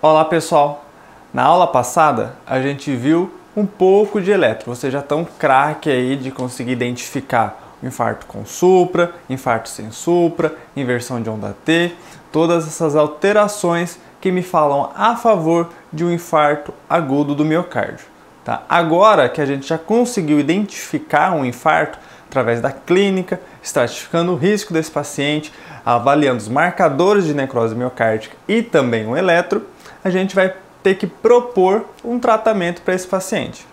Olá pessoal, na aula passada a gente viu um pouco de eletro, vocês já estão craque aí de conseguir identificar o infarto com supra, infarto sem supra, inversão de onda T, todas essas alterações que me falam a favor de um infarto agudo do miocárdio. Tá? Agora que a gente já conseguiu identificar um infarto através da clínica, estratificando o risco desse paciente, avaliando os marcadores de necrose miocárdica e também o eletro, a gente vai ter que propor um tratamento para esse paciente,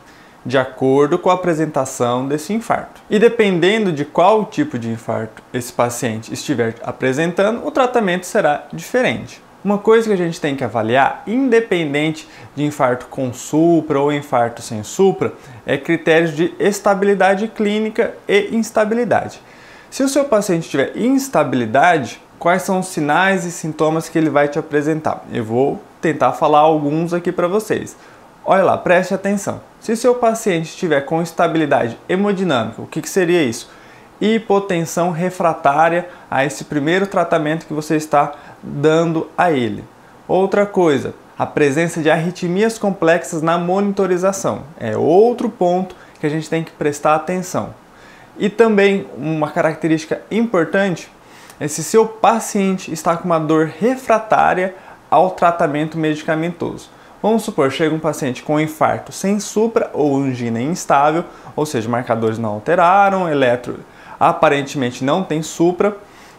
de acordo com a apresentação desse infarto. E dependendo de qual tipo de infarto esse paciente estiver apresentando, o tratamento será diferente. Uma coisa que a gente tem que avaliar, independente de infarto com supra ou infarto sem supra, é critérios de estabilidade clínica e instabilidade. Se o seu paciente tiver instabilidade, quais são os sinais e sintomas que ele vai te apresentar? Eu vou tentar falar alguns aqui para vocês. Olha lá, preste atenção. Se seu paciente estiver com instabilidade hemodinâmica, o que seria isso? Hipotensão refratária a esse primeiro tratamento que você está dando a ele. Outra coisa, a presença de arritmias complexas na monitorização. É outro ponto que a gente tem que prestar atenção. E também uma característica importante é se seu paciente está com uma dor refratária ao tratamento medicamentoso. Vamos supor, chega um paciente com infarto sem supra ou angina instável, ou seja, marcadores não alteraram, eletro aparentemente não tem supra,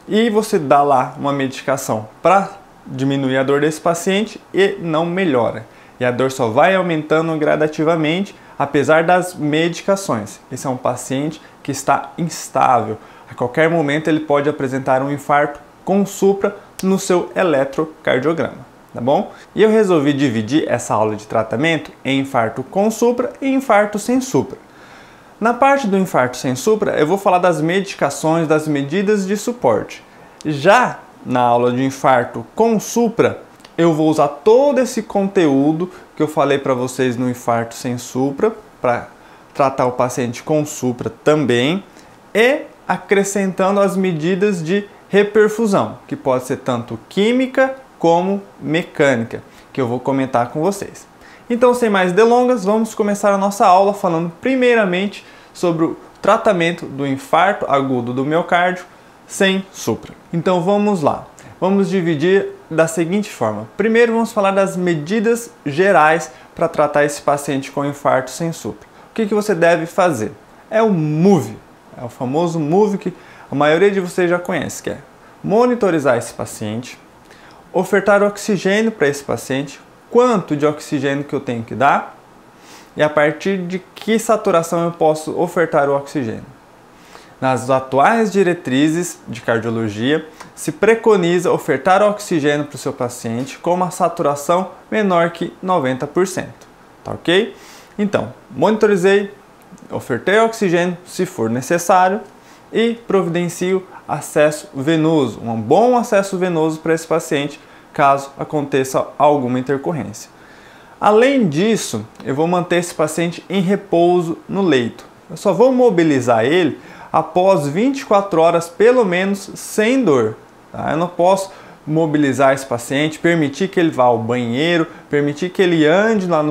e você dá lá uma medicação para diminuir a dor desse paciente e não melhora. E a dor só vai aumentando gradativamente, apesar das medicações. Esse é um paciente que está instável. A qualquer momento ele pode apresentar um infarto com supra no seu eletrocardiograma, tá bom? E eu resolvi dividir essa aula de tratamento em infarto com supra e infarto sem supra. Na parte do infarto sem supra, eu vou falar das medicações, das medidas de suporte. Já na aula de infarto com supra, eu vou usar todo esse conteúdo que eu falei para vocês no infarto sem supra, para tratar o paciente com supra também, e acrescentando as medidas de reperfusão, que pode ser tanto química como mecânica, que eu vou comentar com vocês. Então, sem mais delongas, vamos começar a nossa aula falando primeiramente sobre o tratamento do infarto agudo do miocárdio sem supra. Então vamos lá, vamos dividir da seguinte forma. Primeiro vamos falar das medidas gerais para tratar esse paciente com infarto sem supra. O que você deve fazer? É o MOVE, é o famoso MOVE que a maioria de vocês já conhece, que é monitorizar esse paciente, ofertar oxigênio para esse paciente, quanto de oxigênio que eu tenho que dar e a partir de que saturação eu posso ofertar o oxigênio. Nas atuais diretrizes de cardiologia, se preconiza ofertar oxigênio para o seu paciente com uma saturação menor que 90%, tá ok? Então, monitorizei, ofertei oxigênio se for necessário e providencio acesso venoso, um bom acesso venoso para esse paciente caso aconteça alguma intercorrência. Além disso, eu vou manter esse paciente em repouso no leito. Eu só vou mobilizar ele após 24 horas, pelo menos, sem dor. Tá? Eu não posso mobilizar esse paciente, permitir que ele vá ao banheiro, permitir que ele ande lá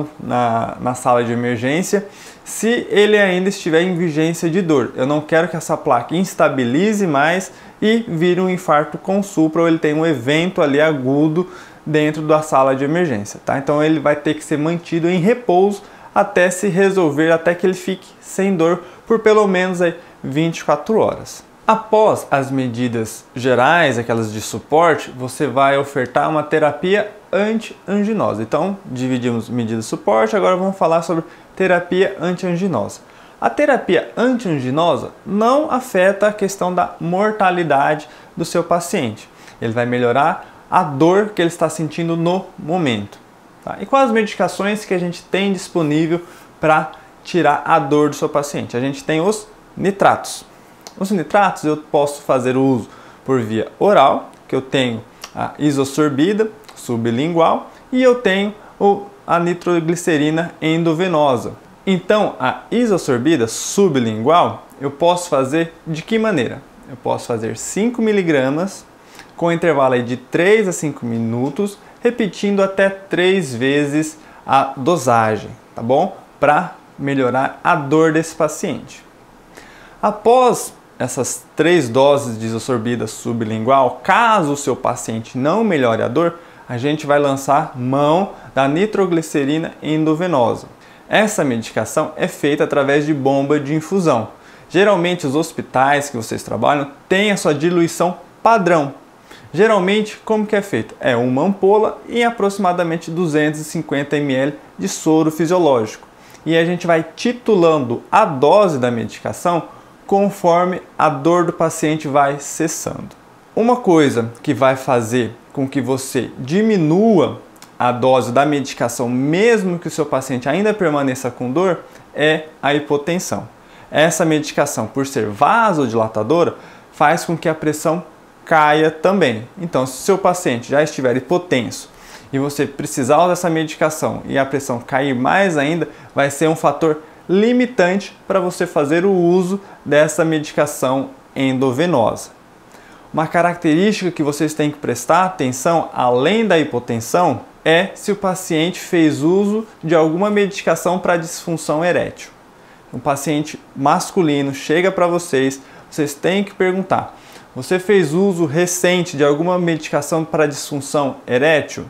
na sala de emergência, se ele ainda estiver em vigência de dor. Eu não quero que essa placa instabilize mais e vire um infarto com supra ou ele tenha um evento ali agudo dentro da sala de emergência. Tá? Então ele vai ter que ser mantido em repouso até se resolver, até que ele fique sem dor por pelo menos aí 24 horas. Após as medidas gerais, aquelas de suporte, você vai ofertar uma terapia anti-anginosa. Então, dividimos medidas de suporte, agora vamos falar sobre terapia anti-anginosa. A terapia anti-anginosa não afeta a questão da mortalidade do seu paciente. Ele vai melhorar a dor que ele está sentindo no momento. Tá? E quais as medicações que a gente tem disponível para tirar a dor do seu paciente? A gente tem os nitratos. Os nitratos eu posso fazer o uso por via oral, que eu tenho a isosorbida sublingual e eu tenho a nitroglicerina endovenosa. Então, a isosorbida sublingual eu posso fazer de que maneira? Eu posso fazer 5 mg com intervalo aí de 3 a 5 minutos repetindo até 3 vezes a dosagem, tá bom? Para melhorar a dor desse paciente. Após essas 3 doses de isosorbida sublingual, caso o seu paciente não melhore a dor, a gente vai lançar mão da nitroglicerina endovenosa. Essa medicação é feita através de bomba de infusão. Geralmente os hospitais que vocês trabalham têm a sua diluição padrão. Geralmente, como que é feito? É uma ampola em aproximadamente 250 ml de soro fisiológico. E a gente vai titulando a dose da medicação conforme a dor do paciente vai cessando. Uma coisa que vai fazer com que você diminua a dose da medicação, mesmo que o seu paciente ainda permaneça com dor, é a hipotensão. Essa medicação, por ser vasodilatadora, faz com que a pressão caia também. Então, se o seu paciente já estiver hipotenso e você precisar usar essa medicação e a pressão cair mais ainda, vai ser um fator limitante para você fazer o uso dessa medicação endovenosa. Uma característica que vocês têm que prestar atenção, além da hipotensão, é se o paciente fez uso de alguma medicação para disfunção erétil. Um paciente masculino chega para vocês, vocês têm que perguntar: você fez uso recente de alguma medicação para disfunção erétil?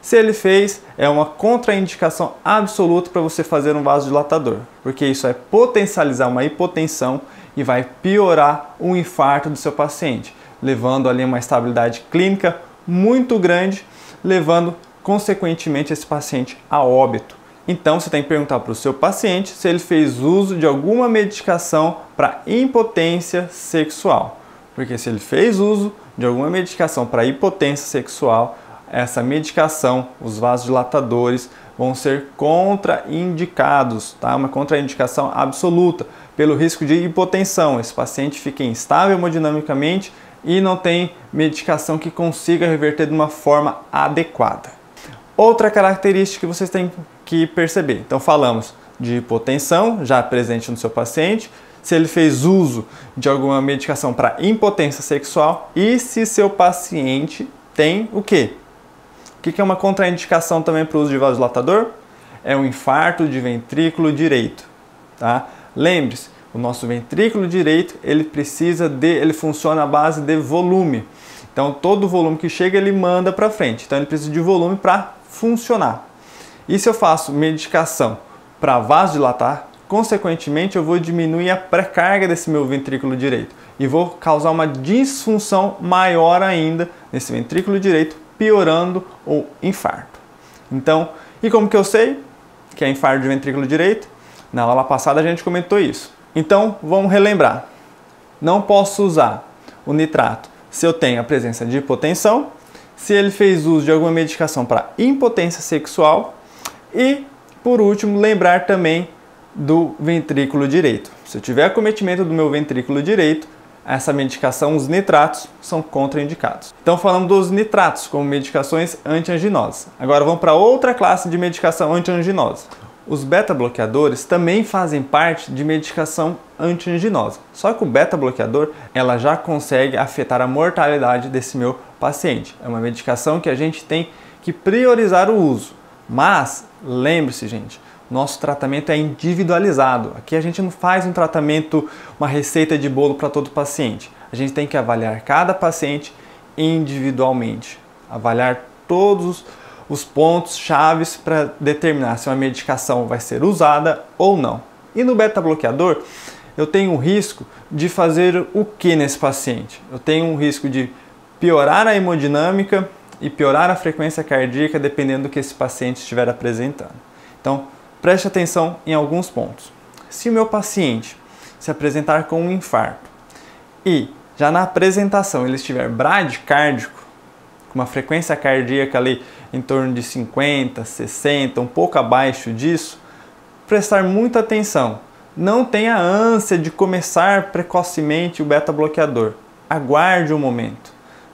Se ele fez, é uma contraindicação absoluta para você fazer um vasodilatador, porque isso é potencializar uma hipotensão e vai piorar o infarto do seu paciente, levando ali uma estabilidade clínica muito grande, levando consequentemente esse paciente a óbito. Então você tem que perguntar para o seu paciente se ele fez uso de alguma medicação para impotência sexual, porque se ele fez uso de alguma medicação para impotência sexual, essa medicação, os vasodilatadores, vão ser contraindicados, tá? Uma contraindicação absoluta, pelo risco de hipotensão. Esse paciente fica instável hemodinamicamente e não tem medicação que consiga reverter de uma forma adequada. Outra característica que vocês têm que perceber. Então falamos de hipotensão já presente no seu paciente, se ele fez uso de alguma medicação para impotência sexual e se seu paciente tem o quê? O que é uma contraindicação também para o uso de vasodilatador? É um infarto de ventrículo direito, tá? Lembre-se, o nosso ventrículo direito, ele funciona à base de volume. Então todo volume que chega ele manda para frente. Então ele precisa de volume para funcionar. E se eu faço medicação para vasodilatar, consequentemente eu vou diminuir a pré-carga desse meu ventrículo direito e vou causar uma disfunção maior ainda nesse ventrículo direito, piorando o infarto. Então, e como que eu sei que é infarto de ventrículo direito? Na aula passada a gente comentou isso. Então, vamos relembrar. Não posso usar o nitrato se eu tenho a presença de hipotensão, se ele fez uso de alguma medicação para impotência sexual e, por último, lembrar também do ventrículo direito. Se eu tiver acometimento do meu ventrículo direito, essa medicação, os nitratos, são contraindicados. Então falamos dos nitratos como medicações antianginosas. Agora vamos para outra classe de medicação antianginosa. Os beta-bloqueadores também fazem parte de medicação antianginosa. Só que o beta-bloqueador, ela já consegue afetar a mortalidade desse meu paciente. É uma medicação que a gente tem que priorizar o uso. Mas, lembre-se, gente, nosso tratamento é individualizado. Aqui a gente não faz um tratamento, uma receita de bolo para todo paciente. A gente tem que avaliar cada paciente individualmente. Avaliar todos os pontos chaves para determinar se uma medicação vai ser usada ou não. E no beta-bloqueador, eu tenho um risco de fazer o que nesse paciente? Eu tenho um risco de piorar a hemodinâmica e piorar a frequência cardíaca dependendo do que esse paciente estiver apresentando. Então, preste atenção em alguns pontos. Se o meu paciente se apresentar com um infarto e já na apresentação ele estiver bradicárdico, com uma frequência cardíaca ali em torno de 50, 60, um pouco abaixo disso, prestar muita atenção. Não tenha ânsia de começar precocemente o beta-bloqueador. Aguarde um momento,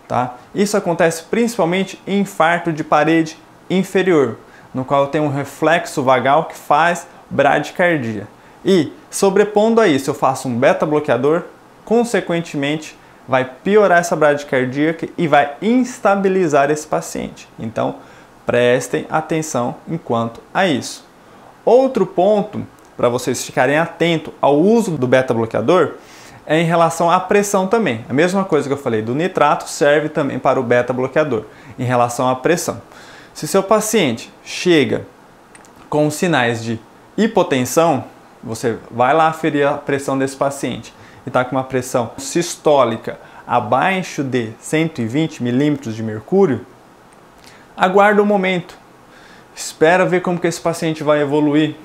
tá? Isso acontece principalmente em infarto de parede inferior, no qual tem um reflexo vagal que faz bradicardia. E, sobrepondo a isso, eu faço um beta-bloqueador, consequentemente, vai piorar essa bradicardia e vai instabilizar esse paciente. Então, prestem atenção enquanto a isso. Outro ponto para vocês ficarem atentos ao uso do beta-bloqueador é em relação à pressão também. A mesma coisa que eu falei do nitrato serve também para o beta-bloqueador, em relação à pressão. Se seu paciente chega com sinais de hipotensão, você vai lá aferir a pressão desse paciente e está com uma pressão sistólica abaixo de 120 milímetros de mercúrio, aguarda um momento, espera ver como que esse paciente vai evoluir.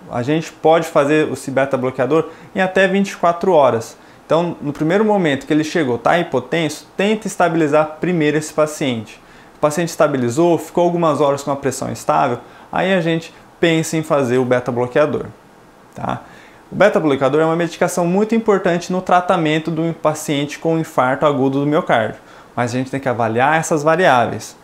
A gente pode fazer o beta-bloqueador em até 24 horas. Então, no primeiro momento que ele chegou, está hipotenso, tenta estabilizar primeiro esse paciente. O paciente estabilizou, ficou algumas horas com a pressão estável, aí a gente pensa em fazer o beta-bloqueador. Tá? O beta-bloqueador é uma medicação muito importante no tratamento do paciente com infarto agudo do miocárdio, mas a gente tem que avaliar essas variáveis: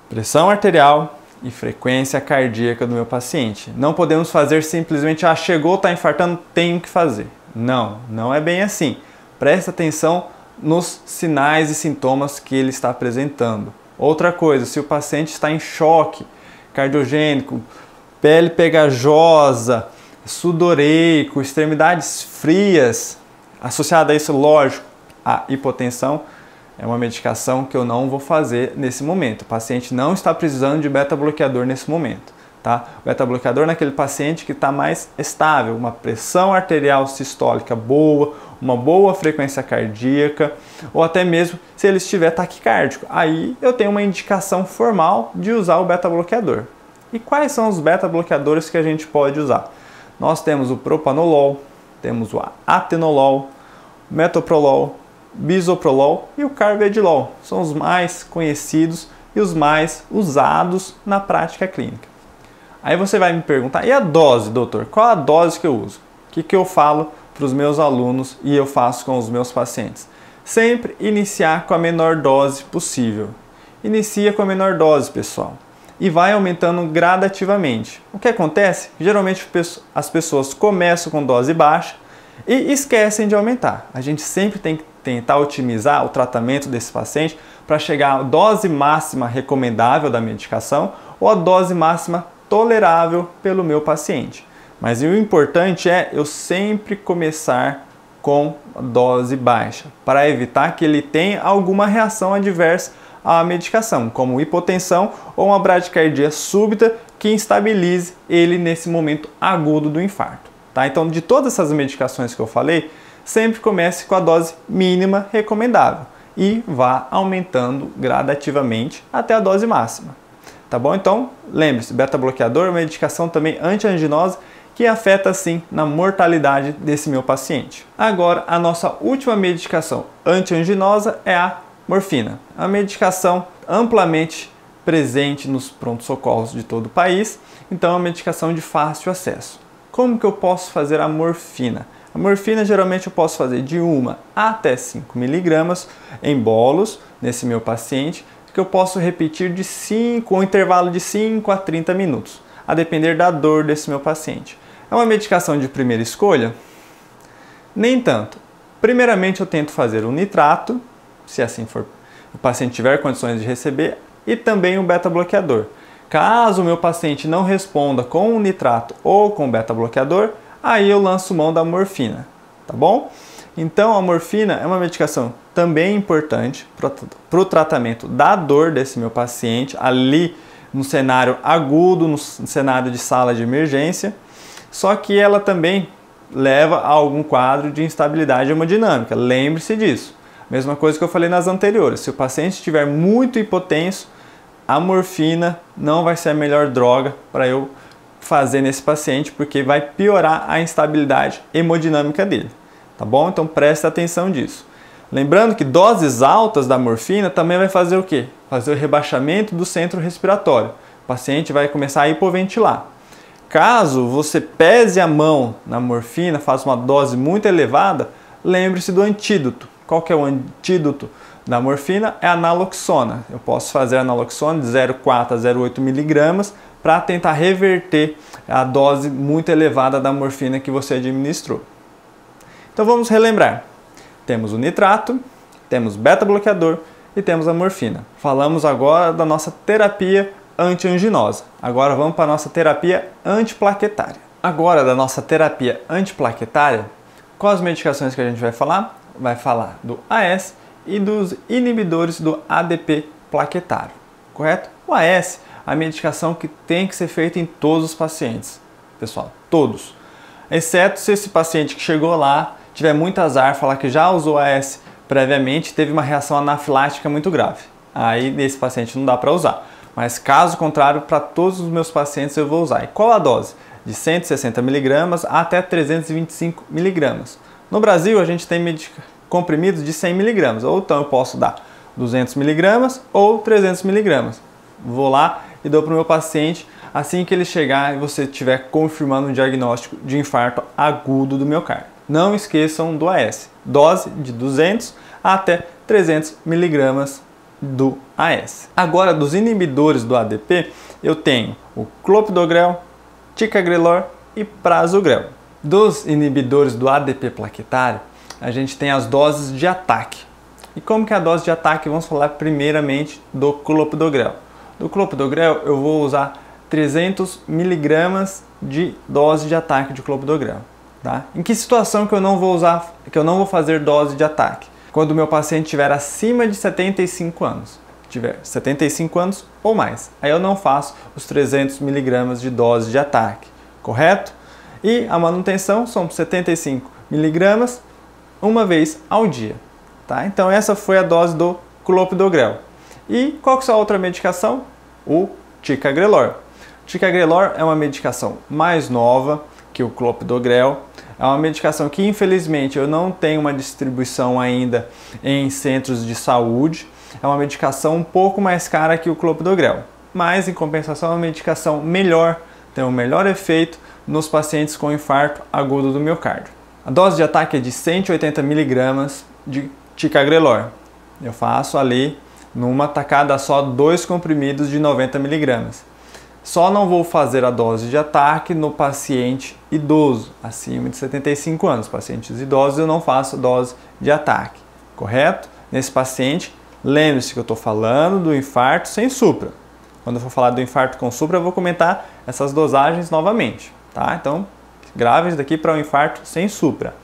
pressão arterial e frequência cardíaca do meu paciente. Não podemos fazer simplesmente, chegou, está infartando, tenho que fazer. Não, não é bem assim. Preste atenção nos sinais e sintomas que ele está apresentando. Outra coisa, se o paciente está em choque cardiogênico, pele pegajosa, sudoreico, extremidades frias, associado a isso, lógico, a hipotensão, é uma medicação que eu não vou fazer nesse momento. O paciente não está precisando de beta-bloqueador nesse momento. Tá? O beta-bloqueador naquele paciente que está mais estável, uma pressão arterial sistólica boa, uma boa frequência cardíaca, ou até mesmo se ele estiver taquicárdico. Aí eu tenho uma indicação formal de usar o beta-bloqueador. E quais são os beta-bloqueadores que a gente pode usar? Nós temos o propanolol, temos o atenolol, metoprolol, bisoprolol e o carvedilol. São os mais conhecidos e os mais usados na prática clínica. Aí você vai me perguntar, e a dose, doutor? Qual a dose que eu uso? O que eu falo para os meus alunos e eu faço com os meus pacientes? Sempre iniciar com a menor dose possível. Inicia com a menor dose, pessoal. E vai aumentando gradativamente. O que acontece? Geralmente as pessoas começam com dose baixa e esquecem de aumentar. A gente sempre tem que tentar otimizar o tratamento desse paciente para chegar à dose máxima recomendável da medicação ou a dose máxima tolerável pelo meu paciente. Mas o importante é eu sempre começar com dose baixa, para evitar que ele tenha alguma reação adversa à medicação, como hipotensão ou uma bradicardia súbita que instabilize ele nesse momento agudo do infarto. Tá? Então, de todas essas medicações que eu falei, sempre comece com a dose mínima recomendável e vá aumentando gradativamente até a dose máxima. Tá bom? Então, lembre-se, beta-bloqueador é uma medicação também anti-anginosa que afeta sim na mortalidade desse meu paciente. Agora, a nossa última medicação anti-anginosa é a morfina. A medicação amplamente presente nos pronto-socorros de todo o país, então é uma medicação de fácil acesso. Como que eu posso fazer a morfina? A morfina geralmente eu posso fazer de 1 até 5 miligramas em bolos nesse meu paciente, que eu posso repetir de 5, um intervalo de 5 a 30 minutos, a depender da dor desse meu paciente. É uma medicação de primeira escolha? Nem tanto. Primeiramente eu tento fazer um nitrato, se assim for, o paciente tiver condições de receber, e também um beta-bloqueador. Caso o meu paciente não responda com o nitrato ou com o beta-bloqueador, aí eu lanço mão da morfina, tá bom? Então a morfina é uma medicação também importante para o tratamento da dor desse meu paciente, ali no cenário agudo, no cenário de sala de emergência, só que ela também leva a algum quadro de instabilidade hemodinâmica, lembre-se disso. Mesma coisa que eu falei nas anteriores, se o paciente estiver muito hipotenso, a morfina não vai ser a melhor droga para eu fazer nesse paciente, porque vai piorar a instabilidade hemodinâmica dele. Tá bom? Então preste atenção disso. Lembrando que doses altas da morfina também vai fazer o quê? Fazer o rebaixamento do centro respiratório. O paciente vai começar a hipoventilar. Caso você pese a mão na morfina, faça uma dose muito elevada, lembre-se do antídoto. Qual que é o antídoto da morfina? É a naloxona. Eu posso fazer a naloxona de 0,4 a 0,8 miligramas para tentar reverter a dose muito elevada da morfina que você administrou. Então vamos relembrar. Temos o nitrato, temos beta-bloqueador e temos a morfina. Falamos agora da nossa terapia antianginosa. Agora vamos para a nossa terapia antiplaquetária. Agora da nossa terapia antiplaquetária, quais as medicações que a gente vai falar? Vai falar do AS e dos inibidores do ADP plaquetário, correto? O AS é a medicação que tem que ser feita em todos os pacientes, pessoal, todos. Exceto se esse paciente que chegou lá tiver muito azar, falar que já usou AS previamente, teve uma reação anafilática muito grave. Aí nesse paciente não dá para usar. Mas caso contrário, para todos os meus pacientes eu vou usar. E qual a dose? De 160 mg até 325 mg. No Brasil a gente tem comprimidos de 100 mg, ou então eu posso dar 200 mg ou 300 mg. Vou lá e dou para o meu paciente assim que ele chegar e você estiver confirmando um diagnóstico de infarto agudo do miocárdio. Não esqueçam do AS, dose de 200 até 300 mg do AS. Agora, dos inibidores do ADP, eu tenho o clopidogrel, ticagrelor e prasugrel. Dos inibidores do ADP plaquetário, a gente tem as doses de ataque. E como que é a dose de ataque? Vamos falar primeiramente do clopidogrel. Do clopidogrel eu vou usar 300 mg de dose de ataque de clopidogrel. Tá? Em que situação que eu não vou fazer dose de ataque? Quando o meu paciente estiver acima de 75 anos. Tiver 75 anos ou mais. Aí eu não faço os 300 mg de dose de ataque, correto? E a manutenção são 75 mg uma vez ao dia. Tá? Então essa foi a dose do clopidogrel. E qual que é a outra medicação? O ticagrelor. O ticagrelor é uma medicação mais nova que o clopidogrel. É uma medicação que infelizmente eu não tenho uma distribuição ainda em centros de saúde. É uma medicação um pouco mais cara que o clopidogrel, mas em compensação é uma medicação melhor, tem um melhor efeito nos pacientes com infarto agudo do miocárdio. A dose de ataque é de 180 mg de ticagrelor. Eu faço ali numa tacada só 2 comprimidos de 90 mg. Só não vou fazer a dose de ataque no paciente idoso, acima de 75 anos. Pacientes idosos eu não faço dose de ataque, correto? Nesse paciente, lembre-se que eu estou falando do infarto sem supra. Quando eu for falar do infarto com supra, eu vou comentar essas dosagens novamente, tá? Então, grave isso daqui para o infarto sem supra.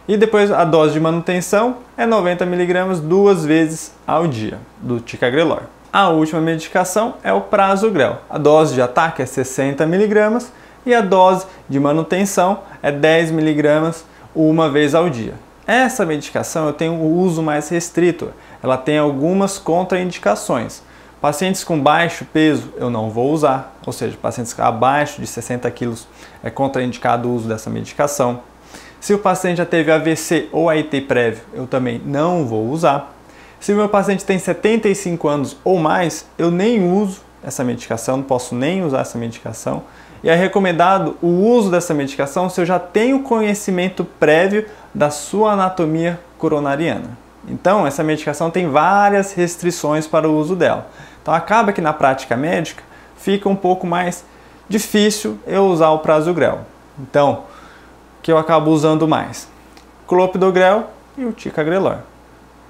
E depois a dose de manutenção é 90 mg 2 vezes ao dia do ticagrelor. A última medicação é o prasugrel. A dose de ataque é 60 mg e a dose de manutenção é 10 mg uma vez ao dia. Essa medicação eu tenho o uso mais restrito. Ela tem algumas contraindicações. Pacientes com baixo peso eu não vou usar, ou seja, pacientes abaixo de 60 kg é contraindicado o uso dessa medicação. Se o paciente já teve AVC ou AIT prévio, eu também não vou usar. Se o meu paciente tem 75 anos ou mais, eu nem uso essa medicação, não posso nem usar essa medicação. E é recomendado o uso dessa medicação se eu já tenho conhecimento prévio da sua anatomia coronariana. Então, essa medicação tem várias restrições para o uso dela. Então, acaba que na prática médica fica um pouco mais difícil eu usar o prasugrel. Então, que eu acabo usando mais? Clopidogrel e o ticagrelor.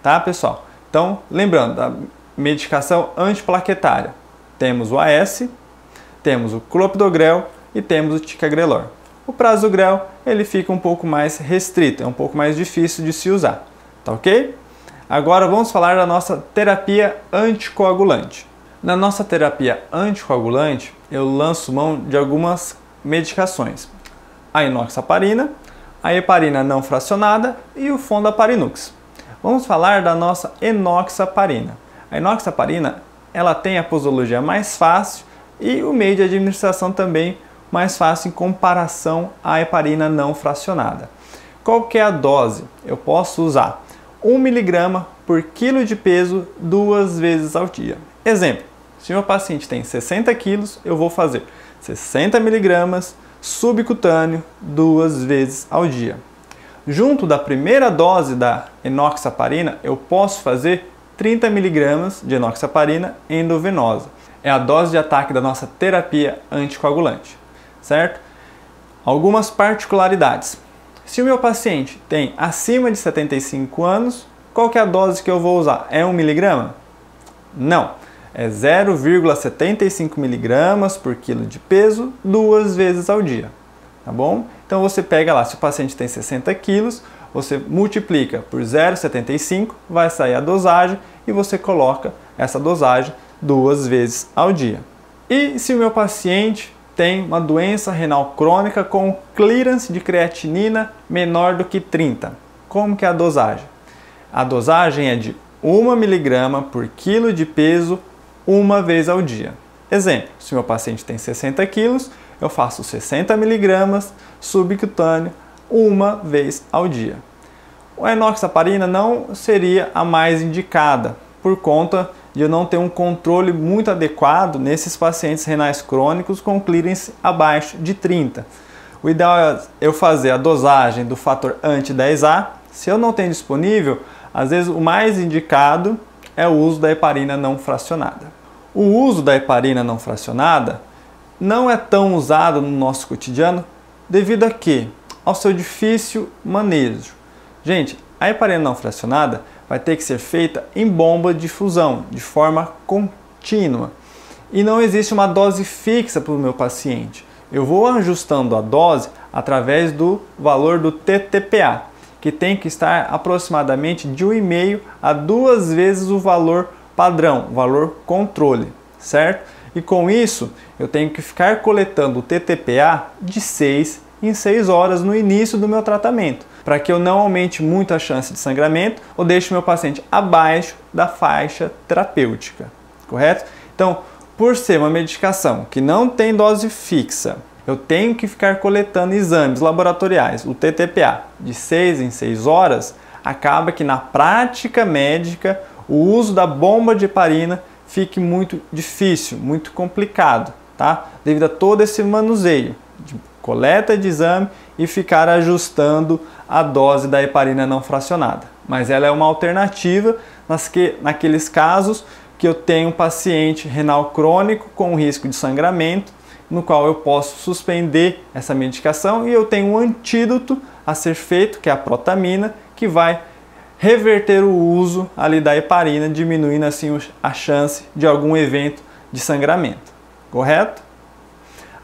Tá, pessoal? Então, lembrando, da medicação antiplaquetária, temos o AS, temos o clopidogrel e temos o ticagrelor. O prasugrel, ele fica um pouco mais restrito, é um pouco mais difícil de se usar, tá ok? Agora vamos falar da nossa terapia anticoagulante. Na nossa terapia anticoagulante, eu lanço mão de algumas medicações. A enoxaparina, a heparina não fracionada e o fondaparinux. Vamos falar da nossa enoxaparina. A enoxaparina, ela tem a posologia mais fácil e o meio de administração também mais fácil em comparação à heparina não fracionada. Qual que é a dose? Eu posso usar 1 mg por quilo de peso 2 vezes ao dia. Exemplo, se meu paciente tem 60 kg, eu vou fazer 60 mg subcutâneo 2 vezes ao dia. Junto da primeira dose da enoxaparina, eu posso fazer 30 mg de enoxaparina endovenosa. É a dose de ataque da nossa terapia anticoagulante, certo? Algumas particularidades. Se o meu paciente tem acima de 75 anos, qual que é a dose que eu vou usar? É 1 miligrama? Não, é 0,75 miligramas por quilo de peso 2 vezes ao dia, tá bom? Então você pega lá, se o paciente tem 60 quilos, você multiplica por 0,75, vai sair a dosagem e você coloca essa dosagem 2 vezes ao dia. E se o meu paciente tem uma doença renal crônica com clearance de creatinina menor do que 30, como que é a dosagem? A dosagem é de 1 miligrama por quilo de peso 1 vez ao dia. Exemplo, se meu paciente tem 60 quilos, eu faço 60 miligramas subcutâneo 1 vez ao dia. A enoxaparina não seria a mais indicada, por conta de eu não ter um controle muito adequado nesses pacientes renais crônicos com clearance abaixo de 30. O ideal é eu fazer a dosagem do fator anti-10A. Se eu não tenho disponível, às vezes o mais indicado é o uso da heparina não fracionada. O uso da heparina não fracionada não é tão usado no nosso cotidiano devido a quê? Ao seu difícil manejo. Gente, a heparina não fracionada vai ter que ser feita em bomba de difusão, de forma contínua. E não existe uma dose fixa para o meu paciente. Eu vou ajustando a dose através do valor do TTPA, que tem que estar aproximadamente de 1,5 a 2 vezes o valor padrão, o valor controle, certo? E com isso, eu tenho que ficar coletando o TTPA de 6 em 6 horas no início do meu tratamento, para que eu não aumente muito a chance de sangramento ou deixe meu paciente abaixo da faixa terapêutica, correto? Então, por ser uma medicação que não tem dose fixa, eu tenho que ficar coletando exames laboratoriais, o TTPA, de 6 em 6 horas, acaba que na prática médica o uso da bomba de heparina fique muito difícil, muito complicado, tá? Devido a todo esse manuseio de coleta de exame e ficar ajustando a dose da heparina não fracionada. Mas ela é uma alternativa naqueles casos que eu tenho um paciente renal crônico com risco de sangramento, no qual eu posso suspender essa medicação e eu tenho um antídoto a ser feito, que é a protamina, que vai reverter o uso ali da heparina, diminuindo assim a chance de algum evento de sangramento, correto?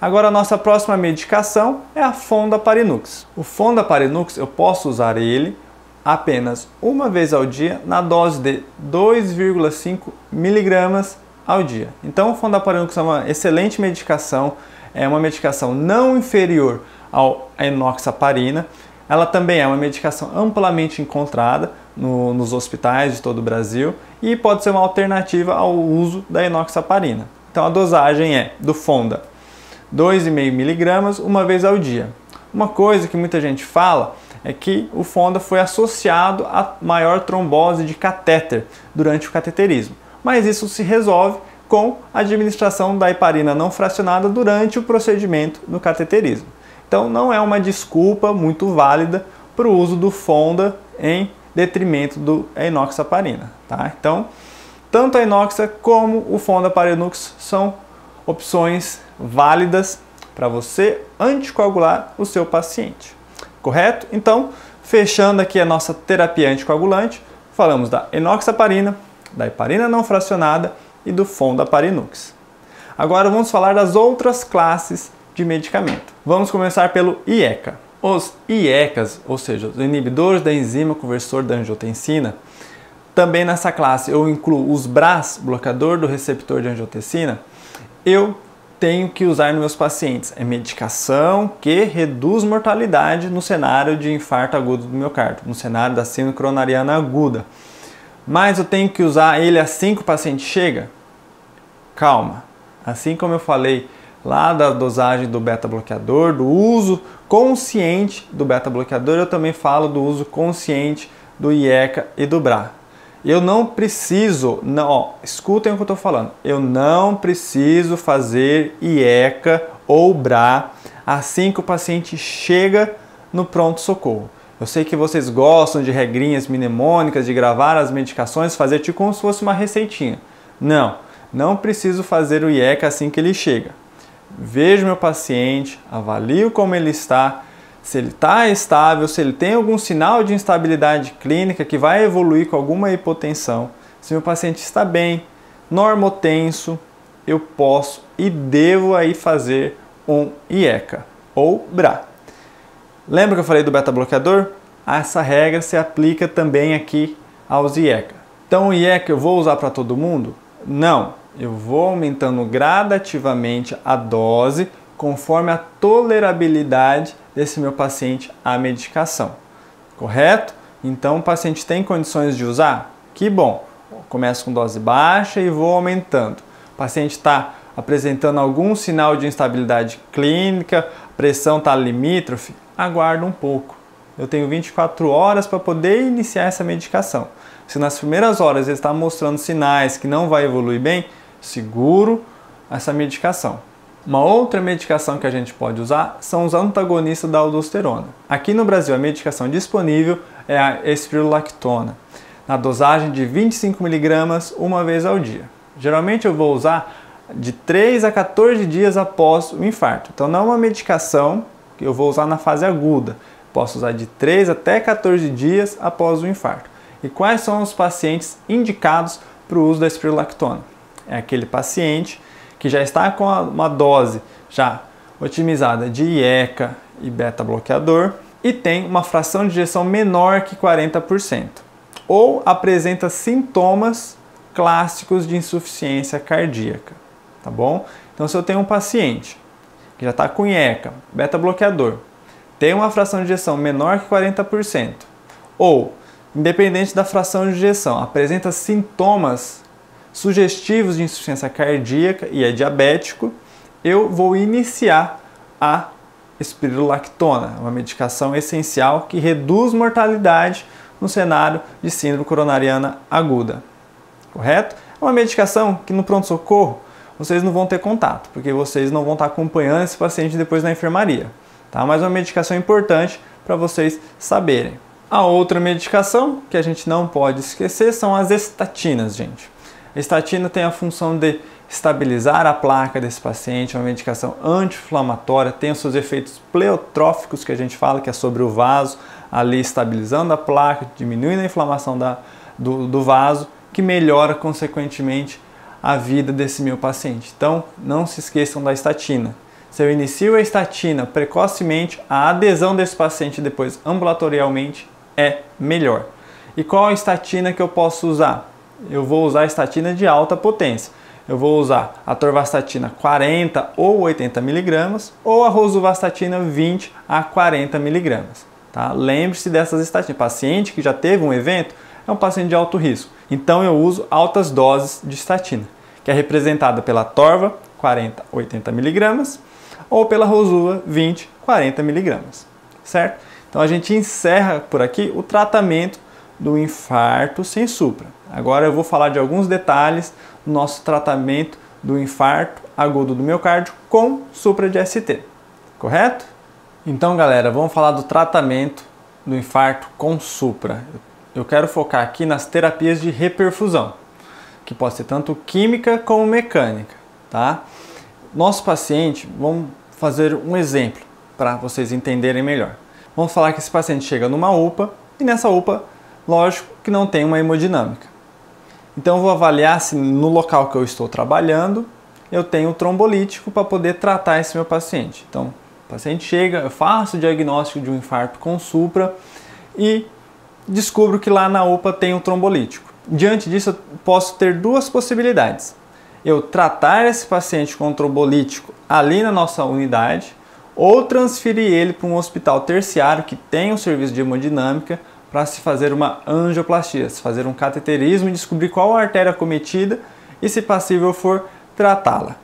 Agora a nossa próxima medicação é a Fondaparinux. O Fondaparinux eu posso usar ele apenas 1 vez ao dia na dose de 2,5 miligramas ao dia. Então o Fondaparinux é uma excelente medicação, é uma medicação não inferior à enoxaparina. Ela também é uma medicação amplamente encontrada nos hospitais de todo o Brasil e pode ser uma alternativa ao uso da enoxaparina. Então a dosagem é do Fonda 2,5 miligramas 1 vez ao dia. Uma coisa que muita gente fala é que o Fonda foi associado a maior trombose de catéter durante o cateterismo. Mas isso se resolve com a administração da heparina não fracionada durante o procedimento no cateterismo. Então não é uma desculpa muito válida para o uso do Fonda em detrimento do enoxaparina, tá? Então, tanto a enoxa como o Fondaparinux são opções válidas para você anticoagular o seu paciente, correto? Então, fechando aqui a nossa terapia anticoagulante, falamos da enoxaparina, da heparina não fracionada e do Fondaparinux. Agora vamos falar das outras classes de medicamento. Vamos começar pelo IECA. Os IECAs, ou seja, os inibidores da enzima conversor da angiotensina, também nessa classe eu incluo os BRAs, bloqueador do receptor de angiotensina, eu tenho que usar nos meus pacientes. É medicação que reduz mortalidade no cenário de infarto agudo do miocárdio, no cenário da síndrome coronariana aguda. Mas eu tenho que usar ele assim que o paciente chega? Calma. Assim como eu falei lá da dosagem do beta-bloqueador, do uso consciente do beta-bloqueador, eu também falo do uso consciente do IECA e do BRA. Eu não preciso, escutem o que eu estou falando, eu não preciso fazer IECA ou BRA assim que o paciente chega no pronto-socorro. Eu sei que vocês gostam de regrinhas mnemônicas, de gravar as medicações, fazer tipo como se fosse uma receitinha. Não preciso fazer o IECA assim que ele chega. Vejo meu paciente, avalio como ele está. se ele está estável, se ele tem algum sinal de instabilidade clínica que vai evoluir com alguma hipotensão, se meu paciente está bem, normotenso, eu posso e devo aí fazer um IECA ou BRA. Lembra que eu falei do beta-bloqueador? Essa regra se aplica também aqui aos IECA. Então o IECA eu vou usar para todo mundo? Não, eu vou aumentando gradativamente a dose conforme a tolerabilidade desse meu paciente à medicação. Correto? Então o paciente tem condições de usar? Que bom! Começo com dose baixa e vou aumentando. O paciente está apresentando algum sinal de instabilidade clínica, pressão está limítrofe, aguarda um pouco. Eu tenho 24 horas para poder iniciar essa medicação. Se nas primeiras horas ele está mostrando sinais que não vai evoluir bem, seguro essa medicação. Uma outra medicação que a gente pode usar são os antagonistas da aldosterona. Aqui no Brasil a medicação disponível é a espirulactona, na dosagem de 25 mg uma vez ao dia. Geralmente eu vou usar de 3 a 14 dias após o infarto. Então não é uma medicação que eu vou usar na fase aguda. Posso usar de 3 até 14 dias após o infarto. E quais são os pacientes indicados para o uso da espirulactona? É aquele paciente que já está com uma dose já otimizada de IECA e beta-bloqueador e tem uma fração de ejeção menor que 40%. Ou apresenta sintomas clássicos de insuficiência cardíaca, tá bom? Então se eu tenho um paciente que já está com IECA, beta-bloqueador, tem uma fração de ejeção menor que 40%, ou, independente da fração de ejeção, apresenta sintomas sugestivos de insuficiência cardíaca e é diabético, eu vou iniciar a espirulactona, uma medicação essencial que reduz mortalidade no cenário de síndrome coronariana aguda. Correto? É uma medicação que no pronto-socorro vocês não vão ter contato, porque vocês não vão estar acompanhando esse paciente depois na enfermaria. Tá? Mas é uma medicação importante para vocês saberem. A outra medicação que a gente não pode esquecer são as estatinas, gente. A estatina tem a função de estabilizar a placa desse paciente, é uma medicação anti-inflamatória, tem os seus efeitos pleotróficos que a gente fala, que é sobre o vaso, ali estabilizando a placa, diminuindo a inflamação do vaso, que melhora consequentemente a vida desse meu paciente. Então não se esqueçam da estatina. Se eu inicio a estatina precocemente, a adesão desse paciente depois ambulatorialmente é melhor. E qual a estatina que eu posso usar? Eu vou usar a estatina de alta potência. Eu vou usar a atorvastatina 40 ou 80 mg ou a rosuvastatina 20 a 40 mg. Tá? Lembre-se dessas estatinas. Paciente que já teve um evento é um paciente de alto risco. Então eu uso altas doses de estatina, que é representada pela torva 40 a 80 mg ou pela rosuva 20 a 40 mg. Certo? Então a gente encerra por aqui o tratamento do infarto sem supra. Agora eu vou falar de alguns detalhes do nosso tratamento do infarto agudo do miocárdio com supra de ST. Correto? Então, galera, vamos falar do tratamento do infarto com supra. Eu quero focar aqui nas terapias de reperfusão, que pode ser tanto química como mecânica, tá? Nosso paciente, vamos fazer um exemplo para vocês entenderem melhor. Vamos falar que esse paciente chega numa UPA e nessa UPA, lógico que não tem uma hemodinâmica. Então eu vou avaliar se no local que eu estou trabalhando eu tenho trombolítico para poder tratar esse meu paciente. Então o paciente chega, eu faço o diagnóstico de um infarto com supra e descubro que lá na UPA tem um trombolítico. Diante disso eu posso ter duas possibilidades. Eu tratar esse paciente com trombolítico ali na nossa unidade ou transferir ele para um hospital terciário que tem um serviço de hemodinâmica para se fazer uma angioplastia, se fazer um cateterismo e descobrir qual a artéria acometida e, se passível for, tratá-la.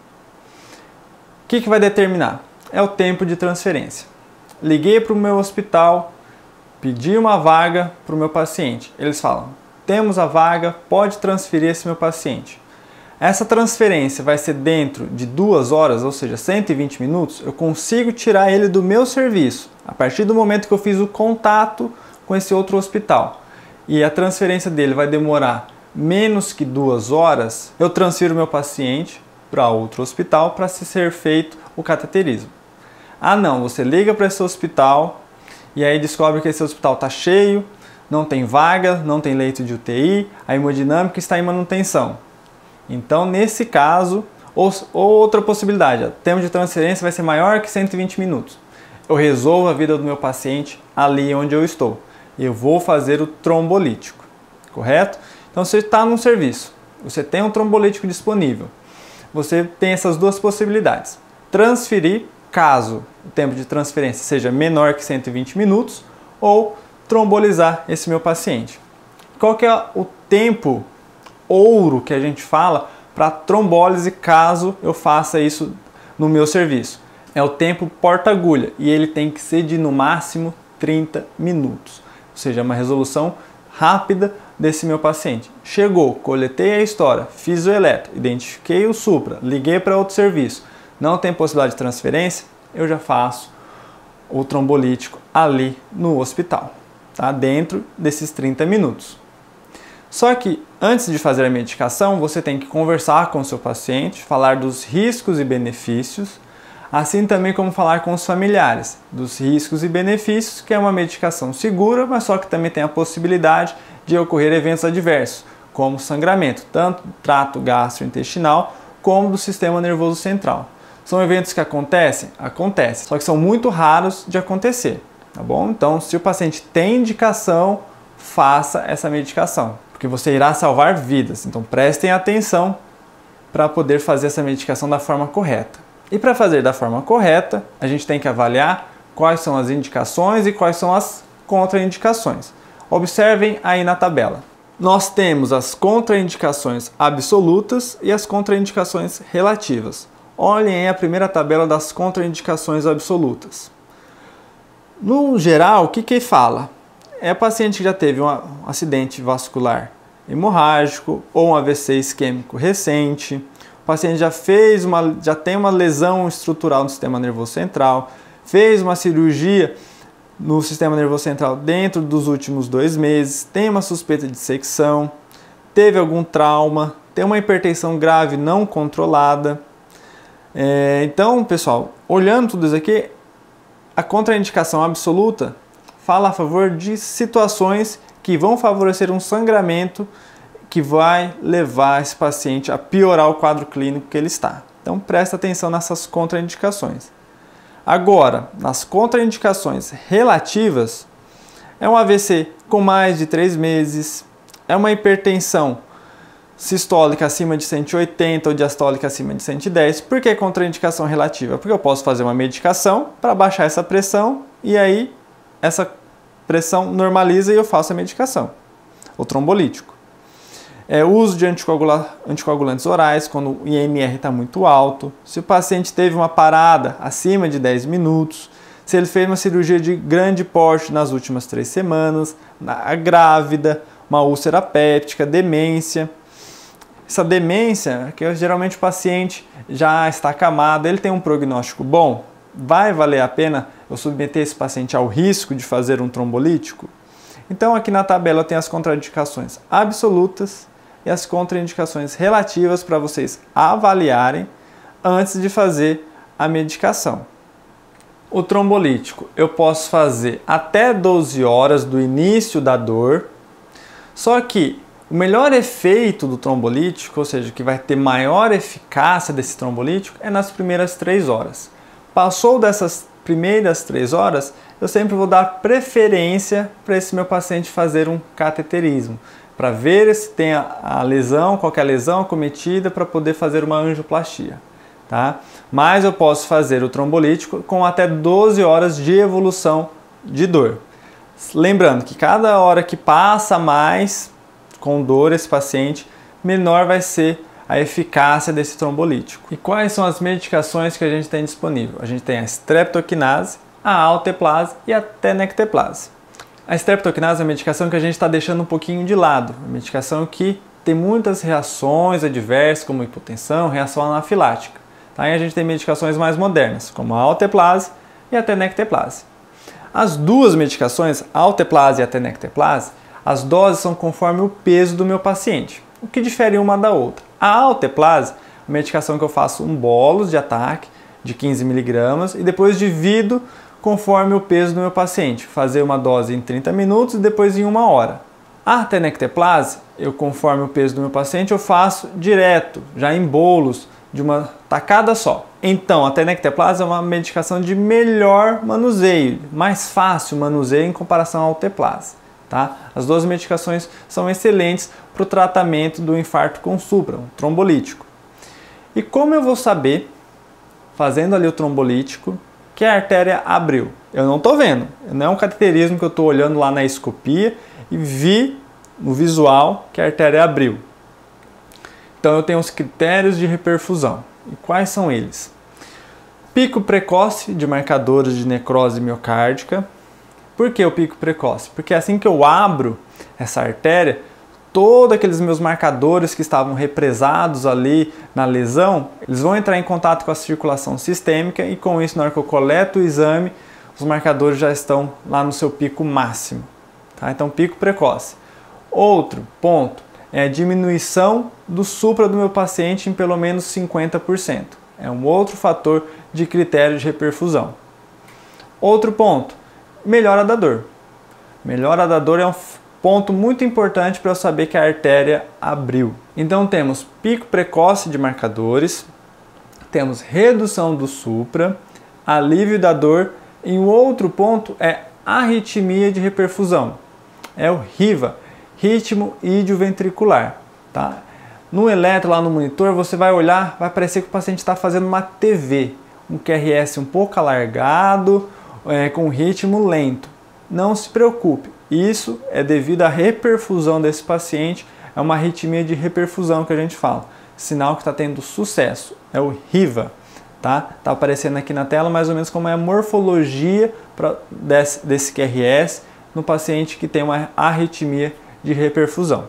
O que vai determinar? É o tempo de transferência. Liguei para o meu hospital, pedi uma vaga para o meu paciente. Eles falam, temos a vaga, pode transferir esse meu paciente. Essa transferência vai ser dentro de 2 horas, ou seja, 120 minutos, eu consigo tirar ele do meu serviço, a partir do momento que eu fiz o contato com esse outro hospital. E a transferência dele vai demorar menos que 2 horas, eu transfiro meu paciente para outro hospital para ser feito o cateterismo. Ah não, você liga para esse hospital, e aí descobre que esse hospital está cheio, não tem vaga, não tem leito de UTI, a hemodinâmica está em manutenção. Então, nesse caso, ou outra possibilidade, o tempo de transferência vai ser maior que 120 minutos. Eu resolvo a vida do meu paciente ali onde eu estou. Eu vou fazer o trombolítico, correto? Então, você está num serviço, você tem um trombolítico disponível. Você tem essas duas possibilidades. Transferir, caso o tempo de transferência seja menor que 120 minutos, ou trombolizar esse meu paciente. Qual que é o tempo ouro que a gente fala para trombólise caso eu faça isso no meu serviço? É o tempo porta-agulha e ele tem que ser de no máximo 30 minutos. Ou seja, uma resolução rápida desse meu paciente. Chegou, coletei a história, fiz o eletro, identifiquei o supra, liguei para outro serviço, não tem possibilidade de transferência, eu já faço o trombolítico ali no hospital, tá? Dentro desses 30 minutos. Só que antes de fazer a medicação, você tem que conversar com o seu paciente, falar dos riscos e benefícios, assim também como falar com os familiares dos riscos e benefícios, que é uma medicação segura, mas só que também tem a possibilidade de ocorrer eventos adversos, como sangramento, tanto do trato gastrointestinal como do sistema nervoso central. São eventos que acontecem? Acontecem, só que são muito raros de acontecer, tá bom? Então, se o paciente tem indicação, faça essa medicação, porque você irá salvar vidas. Então, prestem atenção para poder fazer essa medicação da forma correta. E para fazer da forma correta, a gente tem que avaliar quais são as indicações e quais são as contraindicações. Observem aí na tabela. Nós temos as contraindicações absolutas e as contraindicações relativas. Olhem aí a primeira tabela das contraindicações absolutas. No geral, o que fala? É paciente que já teve um acidente vascular hemorrágico ou um AVC isquêmico recente. O paciente já tem uma lesão estrutural no sistema nervoso central, fez uma cirurgia no sistema nervoso central dentro dos últimos 2 meses, tem uma suspeita de dissecção, teve algum trauma, tem uma hipertensão grave não controlada. Então, pessoal, olhando tudo isso aqui, a contraindicação absoluta fala a favor de situações que vão favorecer um sangramento que vai levar esse paciente a piorar o quadro clínico que ele está. Então, presta atenção nessas contraindicações. Agora, nas contraindicações relativas, é um AVC com mais de 3 meses, é uma hipertensão sistólica acima de 180 ou diastólica acima de 110. Por que contraindicação relativa? Porque eu posso fazer uma medicação para baixar essa pressão e aí essa pressão normaliza e eu faço a medicação, o trombolítico. O uso de anticoagulantes orais quando o IMR está muito alto, se o paciente teve uma parada acima de 10 minutos, se ele fez uma cirurgia de grande porte nas últimas 3 semanas, a grávida, uma úlcera péptica, demência. Essa demência, que geralmente o paciente já está acamado, ele tem um prognóstico bom, vai valer a pena eu submeter esse paciente ao risco de fazer um trombolítico? Então aqui na tabela tem as contraindicações absolutas e as contraindicações relativas para vocês avaliarem antes de fazer a medicação. O trombolítico eu posso fazer até 12 horas do início da dor, só que o melhor efeito do trombolítico, ou seja, que vai ter maior eficácia desse trombolítico, é nas primeiras 3 horas. Passou dessas primeiras 3 horas, eu sempre vou dar preferência para esse meu paciente fazer um cateterismo, para ver se tem a lesão, qualquer lesão cometida, para poder fazer uma angioplastia, tá? Mas eu posso fazer o trombolítico com até 12 horas de evolução de dor. Lembrando que cada hora que passa mais com dor esse paciente, menor vai ser a eficácia desse trombolítico. E quais são as medicações que a gente tem disponível? A gente tem a streptokinase, a alteplase e a tenecteplase. A streptokinase é a medicação que a gente está deixando um pouquinho de lado, uma medicação que tem muitas reações adversas, como hipotensão, reação anafilática. Tá? E a gente tem medicações mais modernas, como a alteplase e a tenecteplase. As duas medicações, a alteplase e a tenecteplase, as doses são conforme o peso do meu paciente, o que difere uma da outra. A alteplase, a medicação que eu faço um bolus de ataque de 15 mg e depois divido conforme o peso do meu paciente. Fazer uma dose em 30 minutos e depois em 1 hora. A tenecteplase, conforme o peso do meu paciente, eu faço direto, já em bolos, de uma tacada só. Então, a tenecteplase é uma medicação de melhor manuseio, mais fácil manuseio em comparação ao alteplase. Tá? As duas medicações são excelentes para o tratamento do infarto com supra, um trombolítico. E como eu vou saber, fazendo ali o trombolítico, que a artéria abriu? Eu não estou vendo, não é um cateterismo que eu estou olhando lá na escopia e vi no visual que a artéria abriu. Então eu tenho os critérios de reperfusão. E quais são eles? Pico precoce de marcadores de necrose miocárdica. Por que o pico precoce? Porque assim que eu abro essa artéria, todos aqueles meus marcadores que estavam represados ali na lesão, eles vão entrar em contato com a circulação sistêmica e com isso, na hora que eu coleto o exame, os marcadores já estão lá no seu pico máximo. Tá? Então, pico precoce. Outro ponto é a diminuição do supra do meu paciente em pelo menos 50%. É um outro fator de critério de reperfusão. Outro ponto, melhora da dor. Melhora da dor é um ponto muito importante para eu saber que a artéria abriu. Então temos pico precoce de marcadores, temos redução do supra, alívio da dor e um outro ponto é arritmia de reperfusão. É o RIVA, ritmo idioventricular. Tá? No eletro, lá no monitor, você vai olhar, vai parecer que o paciente está fazendo uma TV, um QRS um pouco alargado, com ritmo lento. Não se preocupe, isso é devido à reperfusão desse paciente, é uma arritmia de reperfusão que a gente fala, sinal que está tendo sucesso, é o RIVA. Tá aparecendo aqui na tela mais ou menos como é a morfologia desse QRS no paciente que tem uma arritmia de reperfusão,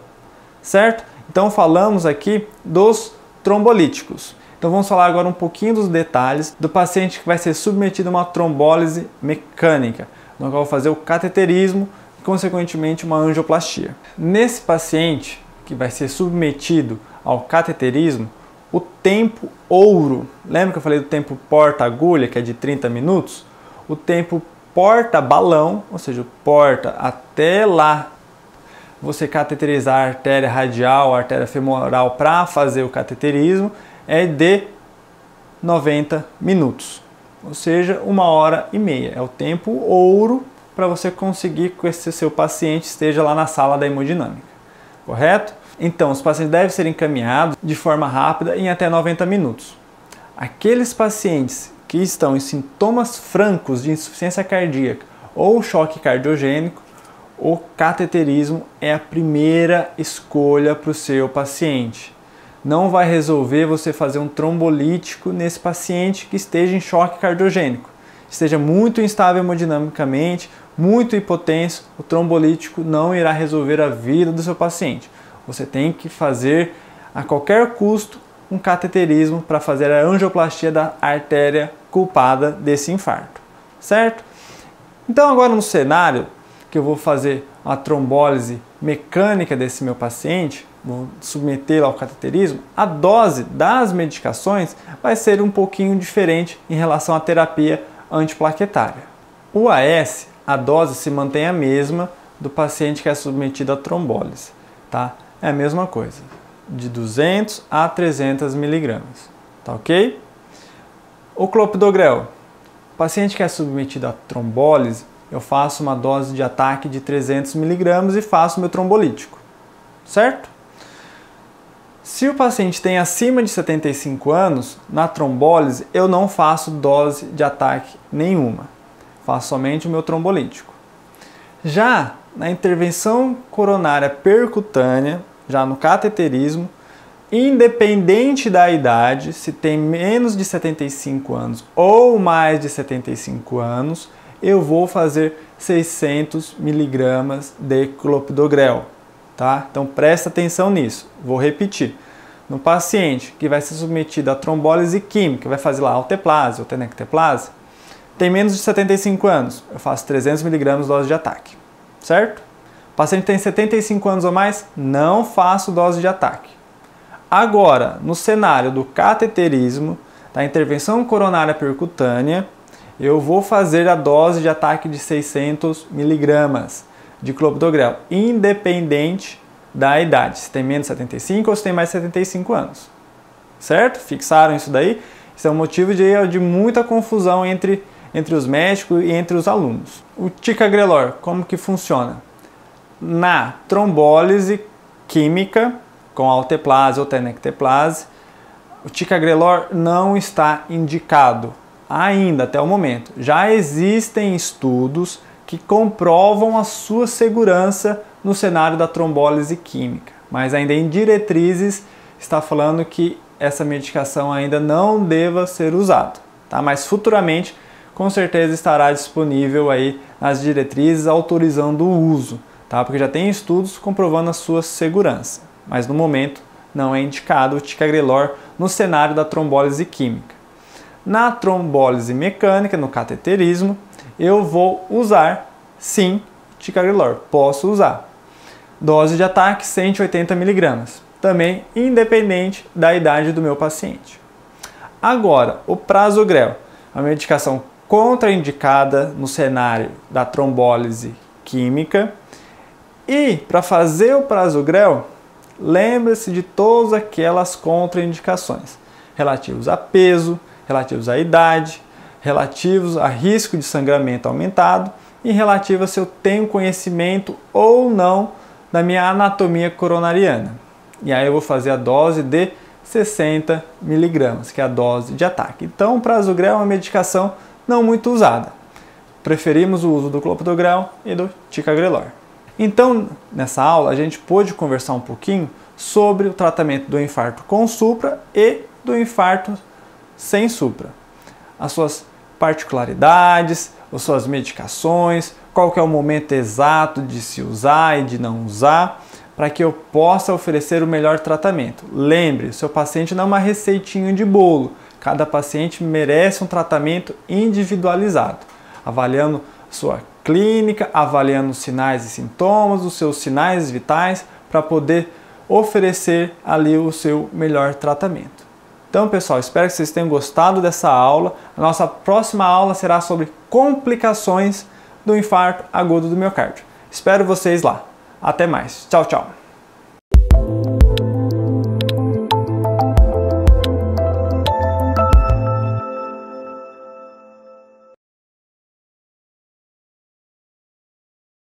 certo? Então falamos aqui dos trombolíticos. Então vamos falar agora um pouquinho dos detalhes do paciente que vai ser submetido a uma trombólise mecânica, no qual eu vou fazer o cateterismo e consequentemente uma angioplastia. Nesse paciente que vai ser submetido ao cateterismo, o tempo ouro, lembra que eu falei do tempo porta-agulha, que é de 30 minutos? O tempo porta-balão, ou seja, porta até lá você cateterizar a artéria radial, a artéria femoral para fazer o cateterismo, é de 90 minutos, ou seja, 1h30. É o tempo ouro para você conseguir que esse seu paciente esteja lá na sala da hemodinâmica, correto? Então, os pacientes devem ser encaminhados de forma rápida em até 90 minutos. Aqueles pacientes que estão em sintomas francos de insuficiência cardíaca ou choque cardiogênico, o cateterismo é a primeira escolha para o seu paciente. Não vai resolver você fazer um trombolítico nesse paciente que esteja em choque cardiogênico, esteja muito instável hemodinamicamente, muito hipotenso, o trombolítico não irá resolver a vida do seu paciente. Você tem que fazer a qualquer custo um cateterismo para fazer a angioplastia da artéria culpada desse infarto, certo? Então agora no cenário que eu vou fazer a trombólise mecânica desse meu paciente, vou submetê-lo ao cateterismo, a dose das medicações vai ser um pouquinho diferente em relação à terapia antiplaquetária. O AS, a dose se mantém a mesma do paciente que é submetido à trombólise, tá? É a mesma coisa, de 200 a 300 mg, tá ok? O clopidogrel, o paciente que é submetido à trombólise, eu faço uma dose de ataque de 300 mg e faço meu trombolítico, certo? Se o paciente tem acima de 75 anos, na trombólise eu não faço dose de ataque nenhuma, faço somente o meu trombolítico. Já na intervenção coronária percutânea, já no cateterismo, independente da idade, se tem menos de 75 anos ou mais de 75 anos, eu vou fazer 600 mg de clopidogrel, tá? Então presta atenção nisso. Vou repetir. No paciente que vai ser submetido a trombólise química, vai fazer lá alteplase ou tenecteplase, tem menos de 75 anos, eu faço 300 mg dose de ataque, certo? O paciente tem 75 anos ou mais, não faço dose de ataque. Agora, no cenário do cateterismo, da intervenção coronária percutânea, eu vou fazer a dose de ataque de 600 miligramas de clopidogrel, independente da idade, se tem menos de 75 ou se tem mais de 75 anos. Certo? Fixaram isso daí? Isso é um motivo de muita confusão entre os médicos e entre os alunos. O ticagrelor, como que funciona? Na trombólise química, com alteplase ou tenecteplase, o ticagrelor não está indicado ainda, até o momento. Já existem estudos que comprovam a sua segurança no cenário da trombólise química, mas ainda em diretrizes está falando que essa medicação ainda não deva ser usada, tá? Mas futuramente, com certeza estará disponível aí nas diretrizes autorizando o uso, tá? Porque já tem estudos comprovando a sua segurança, mas no momento não é indicado o ticagrelor no cenário da trombólise química. Na trombólise mecânica, no cateterismo, eu vou usar sim ticagrelor, posso usar. Dose de ataque 180 mg, também independente da idade do meu paciente. Agora, o prasugrel, a medicação contraindicada no cenário da trombólise química. E para fazer o prasugrel, lembre-se de todas aquelas contraindicações relativos a peso, relativos à idade, relativos a risco de sangramento aumentado e relativos se eu tenho conhecimento ou não da minha anatomia coronariana. E aí eu vou fazer a dose de 60 mg, que é a dose de ataque. Então o prasugrel é uma medicação não muito usada. Preferimos o uso do clopidogrel e do ticagrelor. Então, nessa aula, a gente pôde conversar um pouquinho sobre o tratamento do infarto com supra e do infarto sem supra. As suas particularidades, as suas medicações, qual que é o momento exato de se usar e de não usar, para que eu possa oferecer o melhor tratamento. Lembre, seu paciente não é uma receitinha de bolo. Cada paciente merece um tratamento individualizado, avaliando sua clínica, avaliando os sinais e sintomas, os seus sinais vitais, para poder oferecer ali o seu melhor tratamento. Então, pessoal, espero que vocês tenham gostado dessa aula. A nossa próxima aula será sobre complicações do infarto agudo do miocárdio. Espero vocês lá. Até mais. Tchau, tchau.